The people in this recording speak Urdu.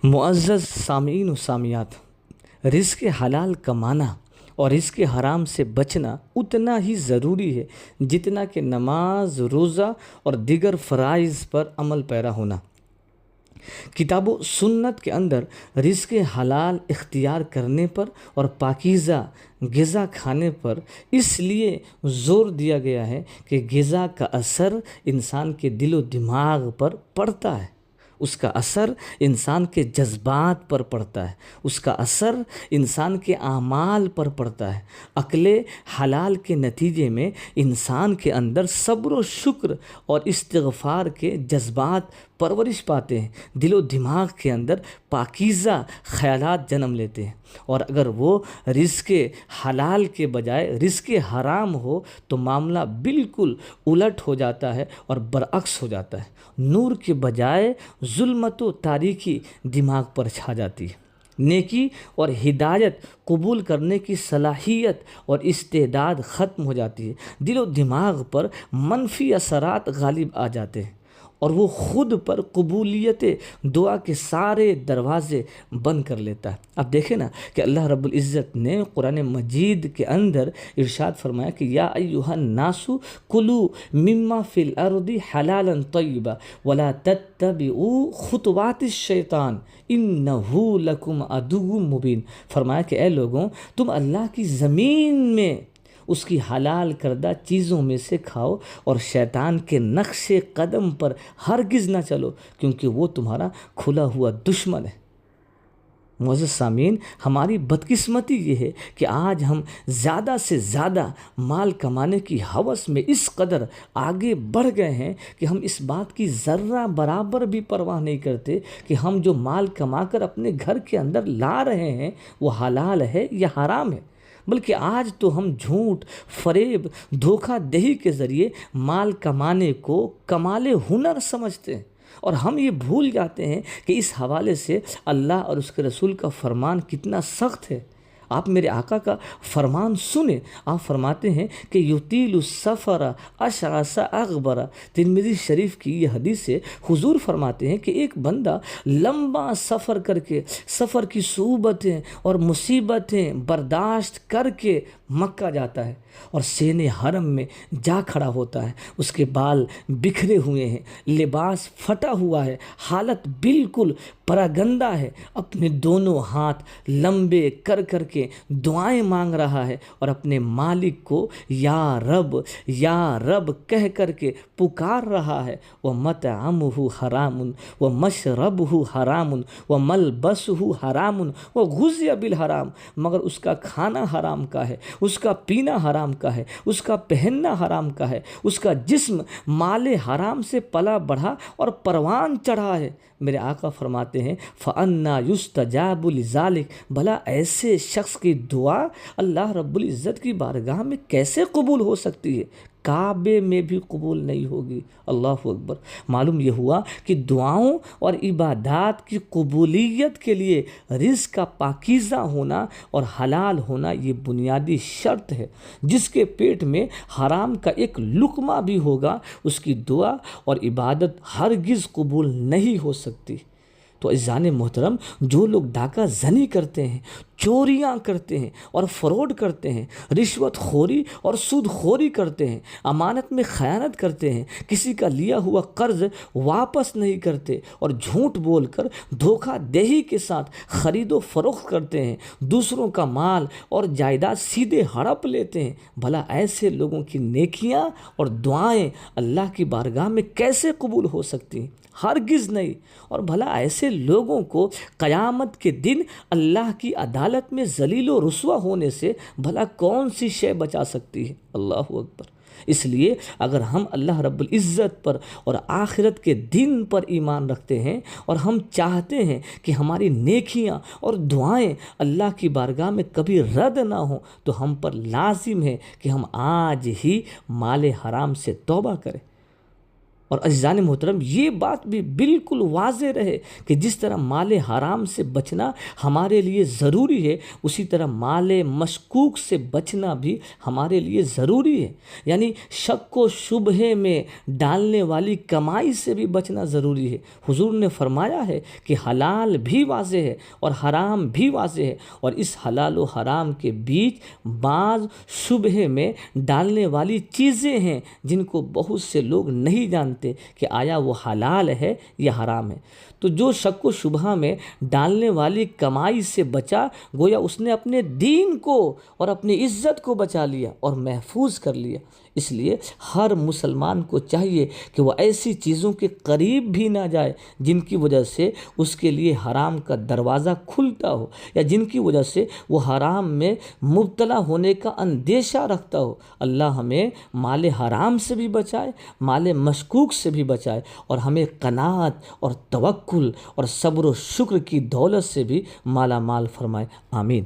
معزز سامعین و سامعات، رزق حلال کمانا اور رزق حرام سے بچنا اتنا ہی ضروری ہے جتنا کہ نماز، روزہ اور دیگر فرائض پر عمل پیرا ہونا۔ کتاب و سنت کے اندر رزق حلال اختیار کرنے پر اور پاکیزہ غذا کھانے پر اس لیے زور دیا گیا ہے کہ غذا کا اثر انسان کے دل و دماغ پر پڑتا ہے، اس کا اثر انسان کے جذبات پر پڑتا ہے، اس کا اثر انسان کے اعمال پر پڑتا ہے۔ اکل حلال کے نتیجے میں انسان کے اندر صبر و شکر اور استغفار کے جذبات پرورش پاتے ہیں، دل و دماغ کے اندر پاکیزہ خیالات جنم لیتے ہیں، اور اگر وہ رزق حلال کے بجائے رزق حرام ہو تو معاملہ بالکل الٹ ہو جاتا ہے اور برعکس ہو جاتا ہے۔ نور کے بجائے ظلمت و تاریکی دماغ پر چھا جاتی ہے۔ نیکی اور ہدایت قبول کرنے کی صلاحیت اور استعداد ختم ہو جاتی ہے، دل و دماغ پر منفی اثرات غالب آ جاتے ہیں اور وہ خود پر قبولیت دعا کے سارے دروازے بند کر لیتا ہے۔ اب دیکھیں نا کہ اللہ رب العزت نے قرآن مجید کے اندر ارشاد فرمایا کہ یا ایھا الناس کلوا مما فی الارض حلالا طیبا ولا تتبعوا خطوات الشیطان انہ لکم عدو مبین۔ فرمایا کہ اے لوگوں، تم اللہ کی زمین میں اس کی حلال کردہ چیزوں میں سے کھاؤ اور شیطان کے نقش قدم پر ہرگز نہ چلو، کیونکہ وہ تمہارا کھلا ہوا دشمن ہے۔ معزز سامعین، ہماری بدقسمتی یہ ہے کہ آج ہم زیادہ سے زیادہ مال کمانے کی ہوس میں اس قدر آگے بڑھ گئے ہیں کہ ہم اس بات کی ذرہ برابر بھی پرواہ نہیں کرتے کہ ہم جو مال کما کر اپنے گھر کے اندر لا رہے ہیں وہ حلال ہے یا حرام ہے، بلکہ آج تو ہم جھوٹ، فریب، دھوکہ دہی کے ذریعے مال کمانے کو کمال ہنر سمجھتے ہیں، اور ہم یہ بھول جاتے ہیں کہ اس حوالے سے اللہ اور اس کے رسول کا فرمان کتنا سخت ہے۔ آپ میرے آقا کا فرمان سنیں، آپ فرماتے ہیں کہ یطیل السفر اشعث اغبر۔ ترمذی شریف کی یہ حدیث ہے، حضور فرماتے ہیں کہ ایک بندہ لمبا سفر کر کے، سفر کی صعوبتیں اور مصیبتیں برداشت کر کے مکہ جاتا ہے اور سین حرم میں جا کھڑا ہوتا ہے، اس کے بال بکھرے ہوئے ہیں، لباس پھٹا ہوا ہے، حالت بالکل پراگندہ ہے، اپنے دونوں ہاتھ لمبے کر کر کے دعائیں مانگ رہا ہے اور اپنے مالک کو یا رب کہہ کر کے پکار رہا ہے۔ وَمَطْعَمُهُ حَرَامٌ وَمَشْرَبُهُ حَرَامٌ وَمَلْبَسُهُ حَرَامٌ وَغُذِّيَ بِالْحَرَامِ، مگر اس کا کھانا حرام کا ہے، اس کا پینا حرام کا ہے، اس کا پہننا حرام کا ہے، اس کا جسم مال حرام سے پلا بڑھا اور پروان چڑھا ہے۔ میرے آقا فرماتے ہیں فَأَنَّا يُسْتَجَابُ لِذَلِكَ، بھلا ایسے شخص کی دعا اللہ رب العزت کی بارگاہ میں کیسے قبول ہو سکتی ہے؟ کعبے میں بھی قبول نہیں ہوگی۔ اللہ اکبر۔ معلوم یہ ہوا کہ دعاؤں اور عبادات کی قبولیت کے لیے رزق کا پاکیزہ ہونا اور حلال ہونا یہ بنیادی شرط ہے۔ جس کے پیٹ میں حرام کا ایک لقمہ بھی ہوگا اس کی دعا اور عبادت ہرگز قبول نہیں ہو سکتی۔ تو عزیزان محترم، جو لوگ ڈاکہ زنی کرتے ہیں، چوریاں کرتے ہیں اور فراڈ کرتے ہیں، رشوت خوری اور سود خوری کرتے ہیں، امانت میں خیانت کرتے ہیں، کسی کا لیا ہوا قرض واپس نہیں کرتے اور جھوٹ بول کر دھوکہ دہی کے ساتھ خرید و فروخت کرتے ہیں، دوسروں کا مال اور جائیداد سیدھے ہڑپ لیتے ہیں، بھلا ایسے لوگوں کی نیکیاں اور دعائیں اللہ کی بارگاہ میں کیسے قبول ہو سکتی ہیں؟ ہرگز نہیں۔ اور بھلا ایسے لوگوں کو قیامت کے دن اللہ کی عدالت میں ذلیل و رسوا ہونے سے بھلا کون سی شے بچا سکتی ہے؟ اللہ اکبر۔ اس لیے اگر ہم اللہ رب العزت پر اور آخرت کے دن پر ایمان رکھتے ہیں اور ہم چاہتے ہیں کہ ہماری نیکیاں اور دعائیں اللہ کی بارگاہ میں کبھی رد نہ ہوں، تو ہم پر لازم ہے کہ ہم آج ہی مال حرام سے توبہ کریں۔ اور عزیزان محترم یہ بات بھی بالکل واضح رہے کہ جس طرح مال حرام سے بچنا ہمارے لیے ضروری ہے، اسی طرح مال مشکوک سے بچنا بھی ہمارے لیے ضروری ہے۔ یعنی شک و شبہے میں ڈالنے والی کمائی سے بھی بچنا ضروری ہے۔ حضور نے فرمایا ہے کہ حلال بھی واضح ہے اور حرام بھی واضح ہے، اور اس حلال و حرام کے بیچ بعض شبہے میں ڈالنے والی چیزیں ہیں جن کو بہت سے لوگ نہیں جانتے کہ آیا وہ حلال ہے یا حرام ہے۔ تو جو شک و شبہ میں ڈالنے والی کمائی سے بچا، گویا اس نے اپنے دین کو اور اپنی عزت کو بچا لیا اور محفوظ کر لیا۔ اس لیے ہر مسلمان کو چاہیے کہ وہ ایسی چیزوں کے قریب بھی نہ جائے جن کی وجہ سے اس کے لیے حرام کا دروازہ کھلتا ہو، یا جن کی وجہ سے وہ حرام میں مبتلا ہونے کا اندیشہ رکھتا ہو۔ اللہ ہمیں مال حرام سے بھی بچائے، مال مشکوک سے بھی بچائے، اور ہمیں قناعت اور توکل اور صبر و شکر کی دولت سے بھی مالا مال فرمائے۔ آمین۔